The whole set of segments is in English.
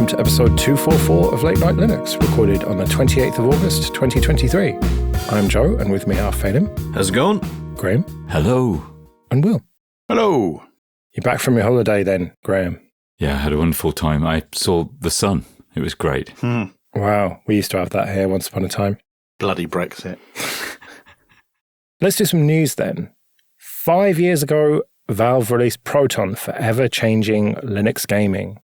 welcome to episode 244 of Late Night Linux, recorded on the 28th of August, 2023. I'm Joe, and with me are Phelim. How's it going? Graham. Hello. And Will. Hello. You're back from your holiday then, Graham? Yeah, I had a wonderful time. I saw the sun. It was great. Wow, we used to have that here once upon a time. Bloody Brexit. Let's do some news then. 5 years ago, Valve released Proton, forever changing Linux gaming.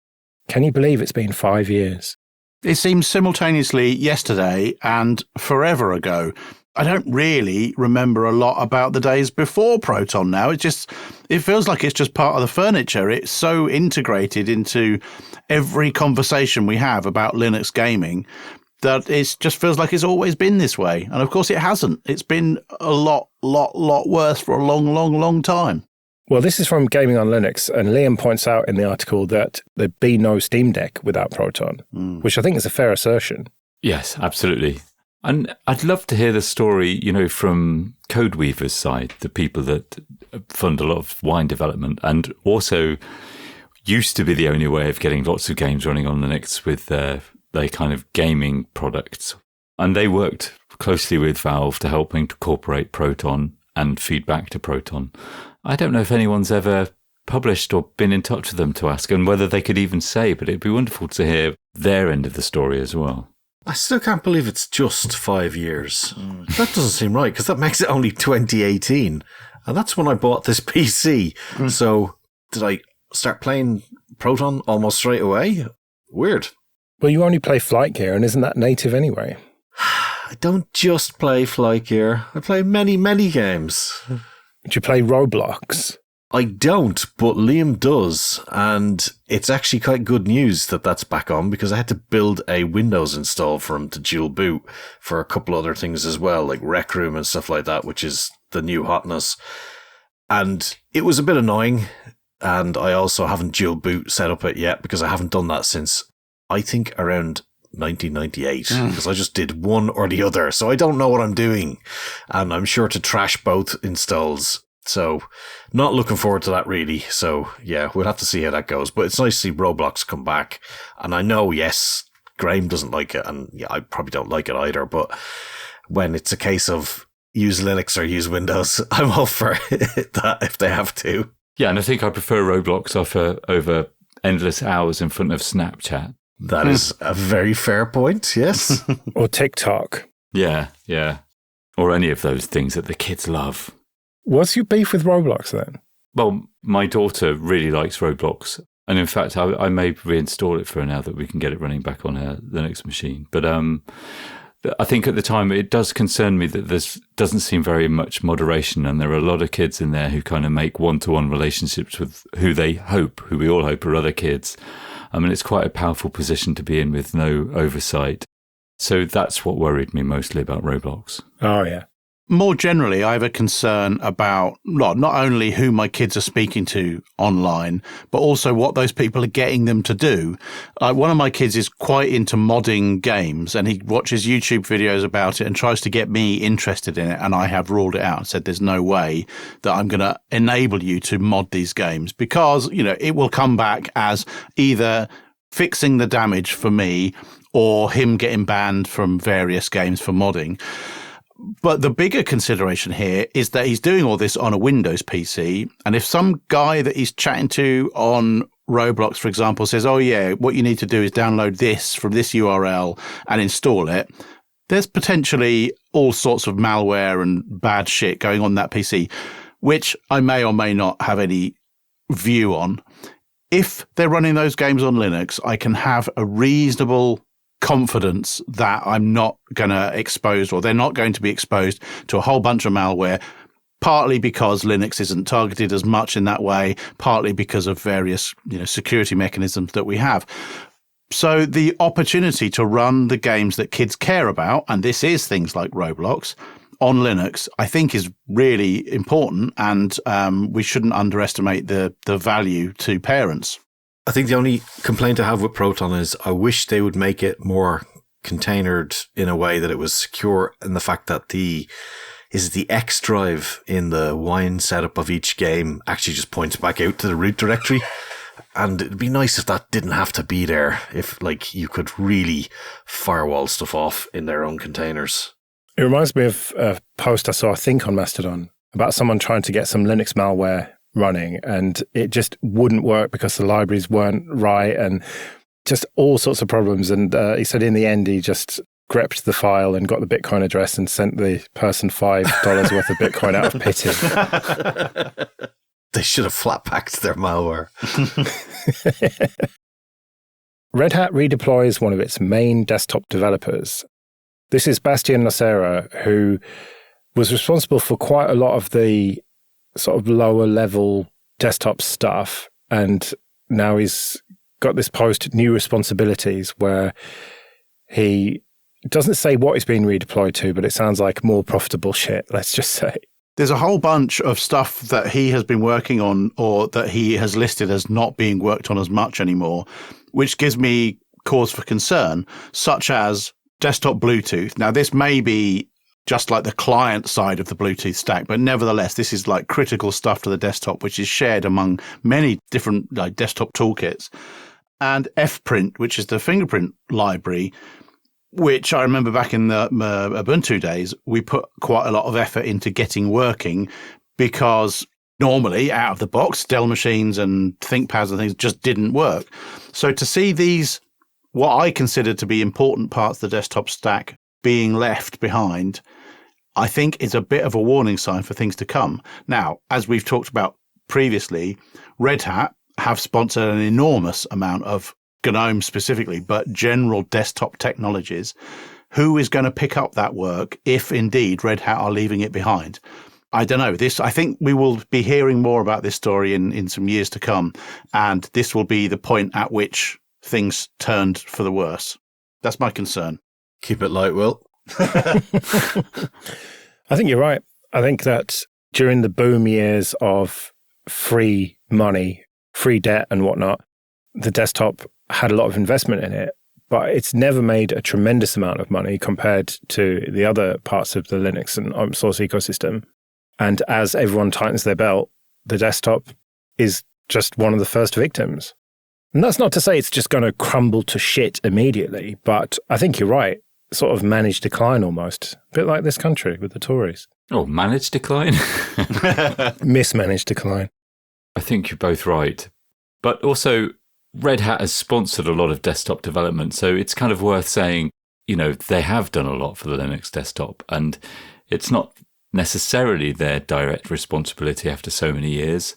Can you believe it's been 5 years? It seems simultaneously yesterday and forever ago. I don't really remember a lot about the days before Proton now. It feels like it's just part of the furniture. It's so integrated into every conversation we have about Linux gaming that it just feels like it's always been this way. And of course it hasn't. It's been a lot worse for a long time. Well, this is from Gaming on Linux, and Liam points out in the article that there'd be no Steam Deck without Proton, which I think is a fair assertion. Yes, absolutely. And I'd love to hear the story, from Codeweaver's side, the people that fund a lot of wine development, and also used to be the only way of getting lots of games running on Linux with their kind of gaming products. And they worked closely with Valve to help incorporate Proton and feedback to Proton. I don't know if anyone's ever published or been in touch with them to ask, and whether they could even say, but it'd be wonderful to hear their end of the story as well. I still can't believe it's just 5 years. That doesn't seem right, because that makes it only 2018. And that's when I bought this PC. So did I start playing Proton almost straight away? Weird. Well, you only play Flight Gear, and isn't that native anyway? I don't just play Flight Gear. I play many games. Do you play Roblox? I don't, but Liam does, and it's actually quite good news that that's back on, because I had to build a Windows install for him to dual boot for a couple other things as well, like Rec Room and stuff like that, which is the new hotness. And it was a bit annoying, and I also haven't dual boot set up it yet, because I haven't done that since, I think, around 1998, because I just did one or the other, so I don't know what I'm doing, and I'm sure to trash both installs. So, not looking forward to that really. So, yeah, we'll have to see how that goes. But it's nice to see Roblox come back. And I know, yes, Graham doesn't like it, and yeah, I probably don't like it either. But when it's a case of use Linux or use Windows, I'm all for that if they have to. Yeah, and I think I prefer Roblox over endless hours in front of Snapchat. That is a very fair point, yes. Or TikTok. Yeah. Or any of those things that the kids love. What's your beef with Roblox then? Well, my daughter really likes Roblox. And in fact, I may reinstall it for her now that we can get it running back on her Linux machine. But I think at the time it does concern me that there doesn't seem very much moderation. And there are a lot of kids in there who kind of make one-to-one relationships with who we all hope are other kids. I mean, it's quite a powerful position to be in with no oversight. So that's what worried me mostly about Roblox. Oh, yeah. More generally, I have a concern about not only who my kids are speaking to online, but also what those people are getting them to do. One of my kids is quite into modding games, and he watches YouTube videos about it and tries to get me interested in it. And I have ruled it out and said, there's no way that I'm going to enable you to mod these games, because, it will come back as either fixing the damage for me or him getting banned from various games for modding. But the bigger consideration here is that he's doing all this on a Windows PC. And if some guy that he's chatting to on Roblox, for example, says, oh, yeah, what you need to do is download this from this URL and install it, there's potentially all sorts of malware and bad shit going on that PC, which I may or may not have any view on. If they're running those games on Linux, I can have a reasonable confidence that I'm not going to expose, or they're not going to be exposed to a whole bunch of malware, partly because Linux isn't targeted as much in that way, partly because of various security mechanisms that we have. So the opportunity to run the games that kids care about, and this is things like Roblox, on Linux, I think is really important, and we shouldn't underestimate the value to parents. I think the only complaint I have with Proton is I wish they would make it more containered in a way that it was secure, in the fact that the X drive in the wine setup of each game actually just points back out to the root directory. And it'd be nice if that didn't have to be there, if like you could really firewall stuff off in their own containers. It reminds me of a post I saw, I think, on Mastodon about someone trying to get some Linux malware running, and it just wouldn't work because the libraries weren't right and just all sorts of problems. And he said in the end, he just grepped the file and got the Bitcoin address and sent the person $5 worth of Bitcoin out of pity. They should have flat packed their malware. Red Hat redeploys one of its main desktop developers. This is Bastien Nocera, who was responsible for quite a lot of the sort of lower level desktop stuff. And now he's got this post, new responsibilities, where he doesn't say what he's being redeployed to, but it sounds like more profitable shit, let's just say. There's a whole bunch of stuff that he has been working on or that he has listed as not being worked on as much anymore, which gives me cause for concern, such as desktop Bluetooth. Now, this may be just like the client side of the Bluetooth stack, but nevertheless, this is like critical stuff to the desktop, which is shared among many different like desktop toolkits. And Fprint, which is the fingerprint library, which I remember back in the Ubuntu days, we put quite a lot of effort into getting working because normally out of the box, Dell machines and ThinkPads and things just didn't work. So to see these, what I consider to be important parts of the desktop stack being left behind, I think is a bit of a warning sign for things to come. Now, as we've talked about previously, Red Hat have sponsored an enormous amount of GNOME specifically, but general desktop technologies. Who is going to pick up that work if indeed Red Hat are leaving it behind? I don't know. I think we will be hearing more about this story in some years to come, and this will be the point at which things turned for the worse. That's my concern. Keep it light, Will. I think you're right. I think that during the boom years of free money, free debt and whatnot, the desktop had a lot of investment in it, but it's never made a tremendous amount of money compared to the other parts of the Linux and open source ecosystem. And as everyone tightens their belt, the desktop is just one of the first victims. And that's not to say it's just going to crumble to shit immediately, but I think you're right. Sort of managed decline almost. A bit like this country with the Tories. Oh, managed decline? Mismanaged decline. I think you're both right. But also, Red Hat has sponsored a lot of desktop development, so it's kind of worth saying, they have done a lot for the Linux desktop, and it's not necessarily their direct responsibility after so many years.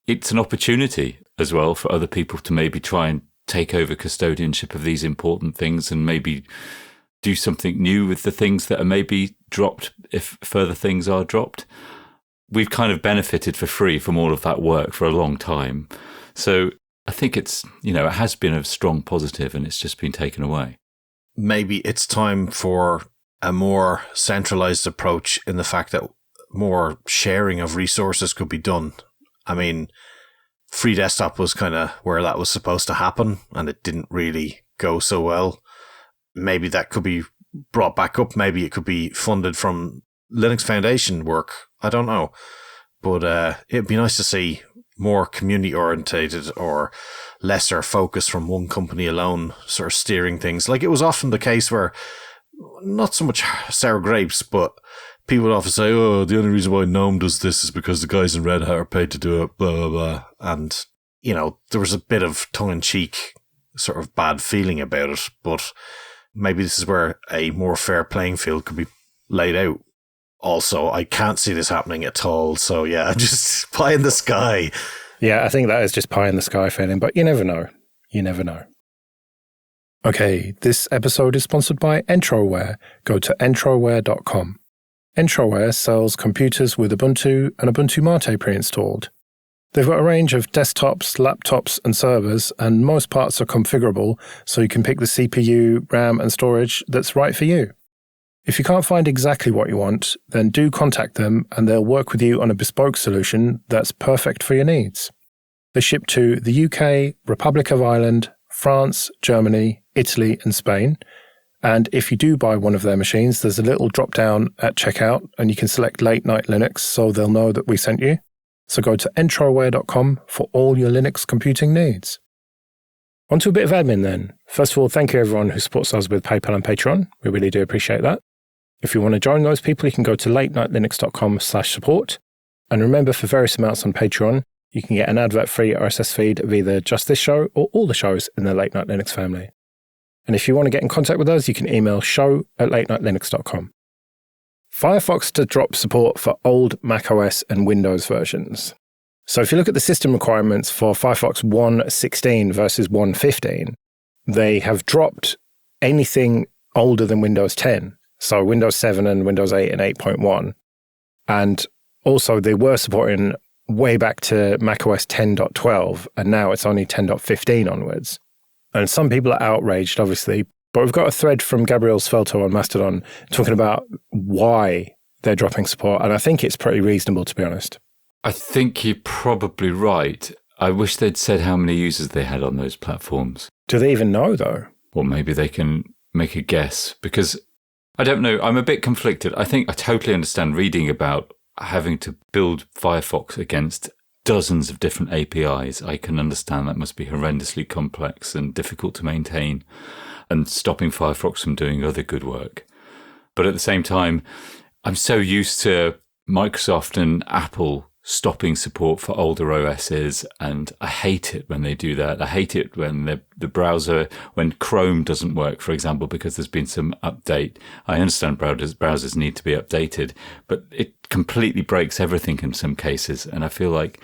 It's an opportunity as well for other people to maybe try and take over custodianship of these important things and maybe do something new with the things that are maybe dropped if further things are dropped. We've kind of benefited for free from all of that work for a long time. So I think it's, it has been a strong positive and it's just been taken away. Maybe it's time for a more centralized approach in the fact that more sharing of resources could be done. I mean, Free Desktop was kind of where that was supposed to happen and it didn't really go so well. Maybe that could be brought back up. Maybe it could be funded from Linux Foundation work. I don't know. But it'd be nice to see more community orientated or lesser focus from one company alone sort of steering things. Like it was often the case where not so much sour grapes, but people would often say, oh, the only reason why GNOME does this is because the guys in Red Hat are paid to do it, blah, blah, blah. And, there was a bit of tongue-in-cheek sort of bad feeling about it, but maybe this is where a more fair playing field could be laid out. Also, I can't see this happening at all. So, yeah, just pie in the sky. Yeah, I think that is just pie in the sky feeling, but you never know. You never know. Okay, this episode is sponsored by Entroware. Go to entroware.com. Entroware sells computers with Ubuntu and Ubuntu Mate pre-installed. They've got a range of desktops, laptops, and servers, and most parts are configurable, so you can pick the CPU, RAM, and storage that's right for you. If you can't find exactly what you want, then do contact them and they'll work with you on a bespoke solution that's perfect for your needs. They ship to the UK, Republic of Ireland, France, Germany, Italy, and Spain. And if you do buy one of their machines, there's a little drop down at checkout and you can select Late Night Linux so they'll know that we sent you. So go to entroware.com for all your Linux computing needs. On to a bit of admin then. First of all, thank you everyone who supports us with PayPal and Patreon. We really do appreciate that. If you want to join those people, you can go to latenightlinux.com/support. And remember, for various amounts on Patreon, you can get an advert-free RSS feed of either just this show or all the shows in the Late Night Linux family. And if you want to get in contact with us, you can email show@latenightlinux.com. Firefox to drop support for old macOS and Windows versions. So if you look at the system requirements for Firefox 1.16 versus 1.15, they have dropped anything older than Windows 10. So Windows 7 and Windows 8 and 8.1. And also they were supporting way back to macOS 10.12, and now it's only 10.15 onwards. And some people are outraged, obviously, but we've got a thread from Gabriel Svelto on Mastodon talking about why they're dropping support, and I think it's pretty reasonable, to be honest. I think you're probably right. I wish they'd said how many users they had on those platforms. Do they even know, though? Or maybe they can make a guess, because I don't know. I'm a bit conflicted. I think I totally understand reading about having to build Firefox against dozens of different APIs. I can understand that must be horrendously complex and difficult to maintain and stopping Firefox from doing other good work. But at the same time, I'm so used to Microsoft and Apple stopping support for older OSs, and I hate it when they do that. I hate it when the browser, when Chrome doesn't work, for example, because there's been some update. I understand browsers need to be updated, but it completely breaks everything in some cases, and I feel like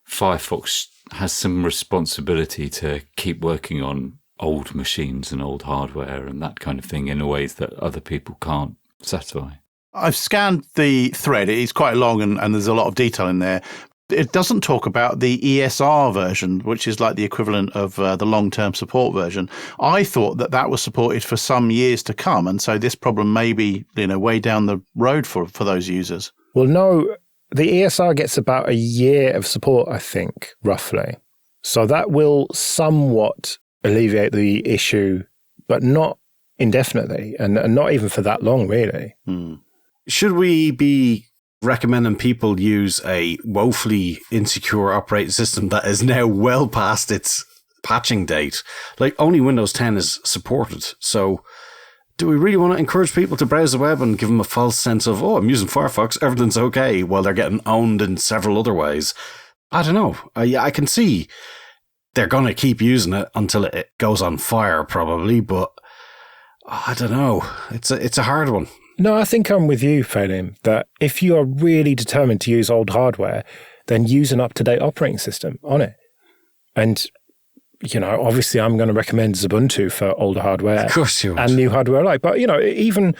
Firefox has some responsibility to keep working on old machines and old hardware and that kind of thing in ways that other people can't satisfy. I've scanned the thread. It's quite long and there's a lot of detail in there. It doesn't talk about the ESR version, which is like the equivalent of the long-term support version. I thought that was supported for some years to come, and so this problem may be, way down the road for those users. Well, no, the ESR gets about a year of support, I think, roughly. So that will somewhat alleviate the issue, but not indefinitely, and not even for that long, really. Should we be recommending people use a woefully insecure operating system that is now well past its patching date? Like, only Windows 10 is supported. So do we really want to encourage people to browse the web and give them a false sense of, I'm using Firefox, everything's okay, while they're getting owned in several other ways? I don't know. I can see they're going to keep using it until it goes on fire, probably, but I don't know. It's a hard one. No, I think I'm with you, Phelim, that if you are really determined to use old hardware, then use an up-to-date operating system on it. And, obviously I'm going to recommend Ubuntu for older hardware. Of course you would. And new hardware alike. But, even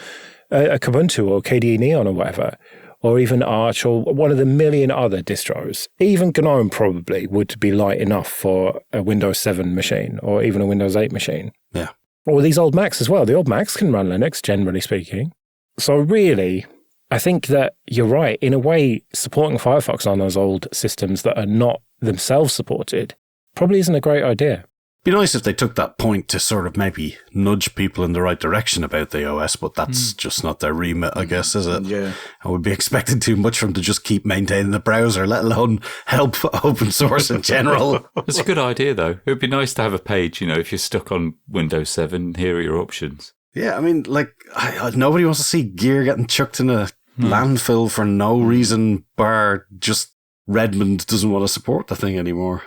a Kubuntu or KDE Neon or whatever, or even Arch or one of the million other distros, even GNOME probably would be light enough for a Windows 7 machine or even a Windows 8 machine. Yeah. Or these old Macs as well. The old Macs can run Linux, generally speaking. So really, I think that you're right. In a way, supporting Firefox on those old systems that are not themselves supported probably isn't a great idea. Be nice if they took that point to sort of maybe nudge people in the right direction about the OS, but that's just not their remit, I guess, is it? Yeah. I would be expecting too much from them to just keep maintaining the browser, let alone help open source in general. It's a good idea, though. It would be nice to have a page, if you're stuck on Windows 7, here are your options. Yeah, I mean, nobody wants to see gear getting chucked in a landfill for no reason, bar just Redmond doesn't want to support the thing anymore.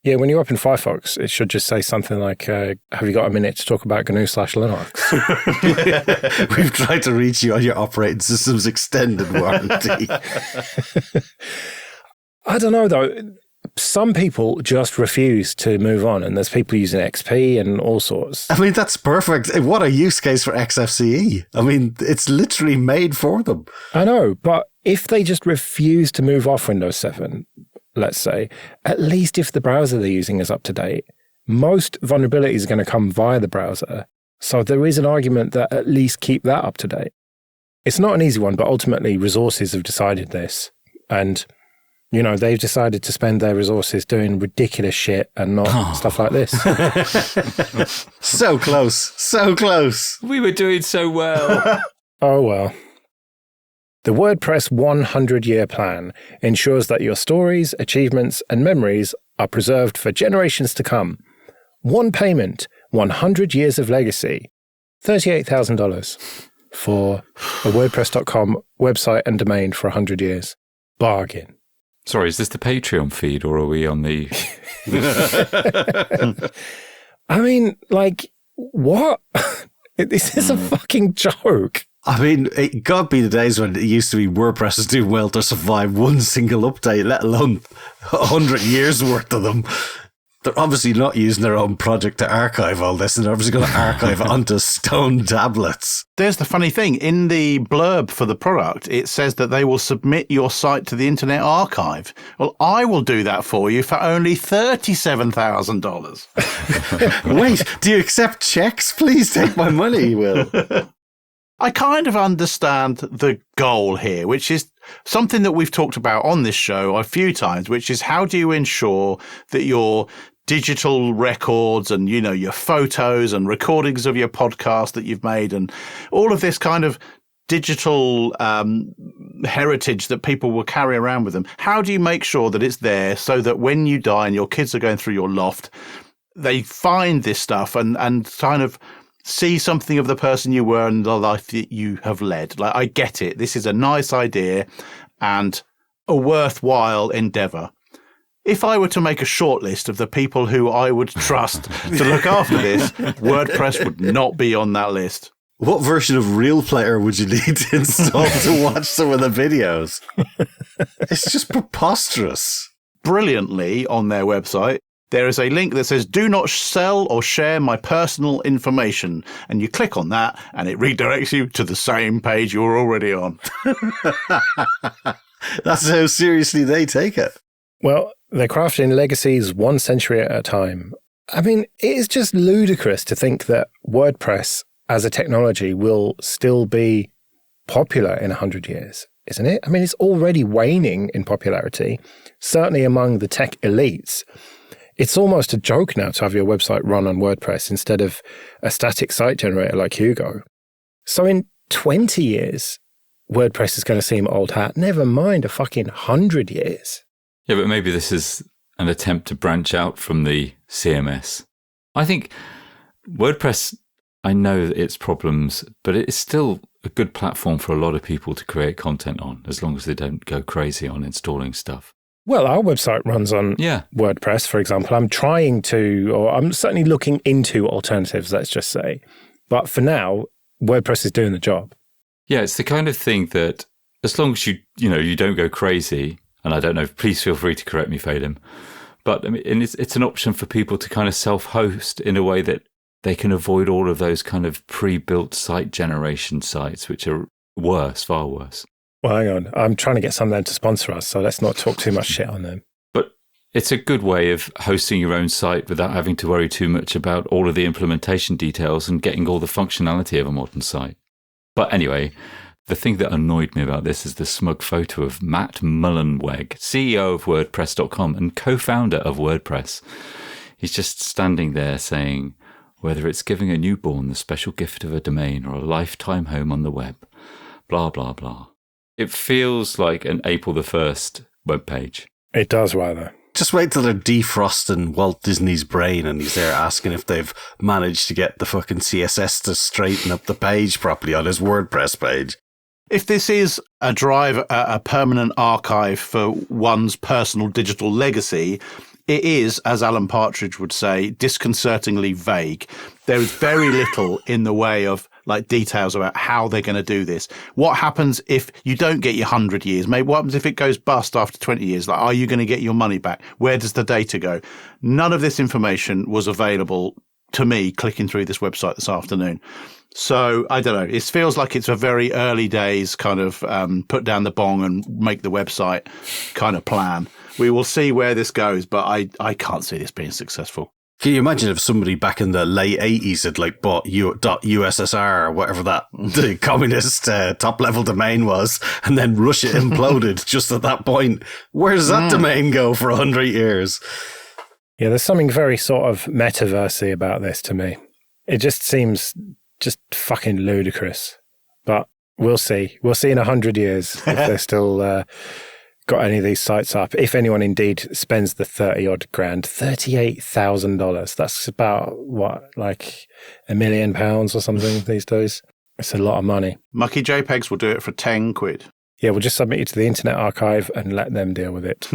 Yeah, when you open Firefox, it should just say something like, have you got a minute to talk about GNU/Linux? We've tried to reach you on your operating system's extended warranty. I don't know, though. Some people just refuse to move on, and there's people using XP and all sorts. I mean, that's perfect. What a use case for XFCE. I mean, it's literally made for them. I know, but if they just refuse to move off Windows 7, let's say, at least if the browser they're using is up to date, most vulnerabilities are going to come via the browser. So there is an argument that at least keep that up to date. It's not an easy one, but ultimately resources have decided this. And, they've decided to spend their resources doing ridiculous shit and not stuff like this. So close. So close. We were doing so well. Oh, well. The WordPress 100-year plan ensures that your stories, achievements, and memories are preserved for generations to come. One payment, 100 years of legacy, $38,000 for a WordPress.com website and domain for 100 years. Bargain. Sorry, is this the Patreon feed or are we on the... I mean, like, what? This is a fucking joke. I mean, it got to be the days when it used to be WordPress is doing well to survive one single update, let alone 100 years worth of them. They're obviously not using their own project to archive all this, and they're obviously going to archive it onto stone tablets. There's the funny thing. In the blurb for the product, it says that they will submit your site to the Internet Archive. Well, I will do that for you for only $37,000. Wait, do you accept checks? Please take my money, Will. I kind of understand the goal here, which is something that we've talked about on this show a few times, which is how do you ensure that your digital records and, you know, your photos and recordings of your podcast that you've made and all of this kind of digital heritage that people will carry around with them. How do you make sure that it's there so that when you die and your kids are going through your loft, they find this stuff and kind of see something of the person you were and the life that you have led? Like, I get it. This is a nice idea and a worthwhile endeavor. If I were to make a short list of the people who I would trust to look after this, WordPress would not be on that list. What version of Real Player would you need to install to watch some of the videos? It's just preposterous. Brilliantly, on their website, there is a link that says, do not sell or share my personal information. And you click on that and it redirects you to the same page you're already on. That's how seriously they take it. Well, they're crafting legacies 1 century at a time. I mean, it is just ludicrous to think that WordPress as a technology will still be popular in 100 years, isn't it? I mean, it's already waning in popularity, certainly among the tech elites. It's almost a joke now to have your website run on WordPress instead of a static site generator like Hugo. So in 20 years, WordPress is going to seem old hat. Never mind a fucking 100 years. Yeah, but maybe this is an attempt to branch out from the CMS. I think WordPress, I know its problems, but it's still a good platform for a lot of people to create content on, as long as they don't go crazy on installing stuff. Well, our website runs on WordPress, for example. I'm certainly looking into alternatives, let's just say. But for now, WordPress is doing the job. Yeah, it's the kind of thing that as long as you don't go crazy, and I don't know, please feel free to correct me, Fadim, but I mean, and it's an option for people to kind of self-host in a way that they can avoid all of those kind of pre-built site generation sites, which are worse, far worse. Well, hang on. I'm trying to get some of them to sponsor us, so let's not talk too much shit on them. But it's a good way of hosting your own site without having to worry too much about all of the implementation details and getting all the functionality of a modern site. But anyway, the thing that annoyed me about this is the smug photo of Matt Mullenweg, CEO of WordPress.com and co-founder of WordPress. He's just standing there saying, whether it's giving a newborn the special gift of a domain or a lifetime home on the web, blah, blah, blah. It feels like an April the 1st webpage. It does, rather. Just wait till they're defrosting Walt Disney's brain and he's there asking if they've managed to get the fucking CSS to straighten up the page properly on his WordPress page. If this is a drive, a permanent archive for one's personal digital legacy, it is, as Alan Partridge would say, disconcertingly vague. There is very little in the way of like details about how they're going to do this. What happens if you don't get your 100 years? Maybe what happens if it goes bust after 20 years? Like, are you going to get your money back? Where does the data go? None of this information was available to me clicking through this website this afternoon. So I don't know. It feels like it's a very early days kind of put down the bong and make the website kind of plan. We will see where this goes, but I can't see this being successful. Can you imagine if somebody back in the late 80s had like bought .ussr or whatever that the communist top level domain was, and then Russia imploded just at that point? Where does that domain go for 100 years? Yeah, there's something very sort of metaversy about this to me. It just seems just fucking ludicrous. But We'll see. We'll see in 100 years if they're still got any of these sites up. If anyone indeed spends the 30-odd grand, $38,000. That's about, what, like £1 million or something these days? It's a lot of money. Mucky JPEGs will do it for 10 quid. Yeah, we'll just submit it to the Internet Archive and let them deal with it.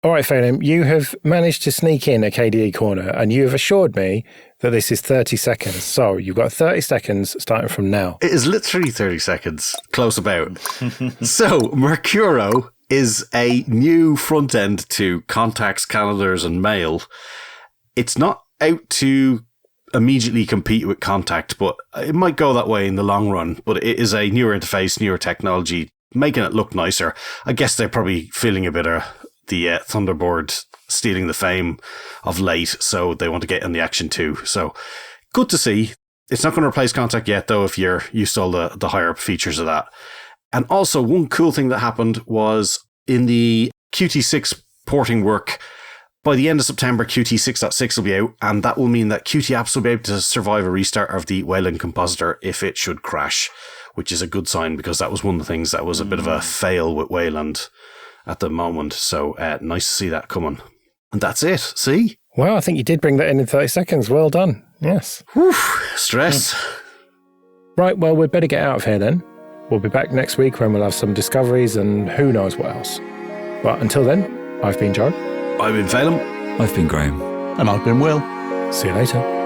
All right, Phelim, you have managed to sneak in a KDE corner and you have assured me that this is 30 seconds. So you've got 30 seconds starting from now. It is literally 30 seconds, close about. So Mercuro is a new front end to contacts, calendars, and mail. It's not out to immediately compete with Contact, but it might go that way in the long run. But it is a newer interface, newer technology, making it look nicer. I guess they're probably feeling a bit of the Thunderbird stealing the fame of late, so they want to get in the action too. So good to see. It's not going to replace Contact yet, though, if you're used to all the higher up features of that. And also, one cool thing that happened was in the Qt6 porting work, by the end of September, Qt 6.6 will be out, and that will mean that Qt apps will be able to survive a restart of the Wayland compositor if it should crash, which is a good sign because that was one of the things that was a bit of a fail with Wayland at the moment. So nice to see that coming. And that's it. See? Well, I think you did bring that in 30 seconds. Well done. Yes. Whew, stress. Right, well, we'd better get out of here then. We'll be back next week when we'll have some discoveries and who knows what else. But until then, I've been Joe. I've been Phelim. I've been Graham. And I've been Will. See you later.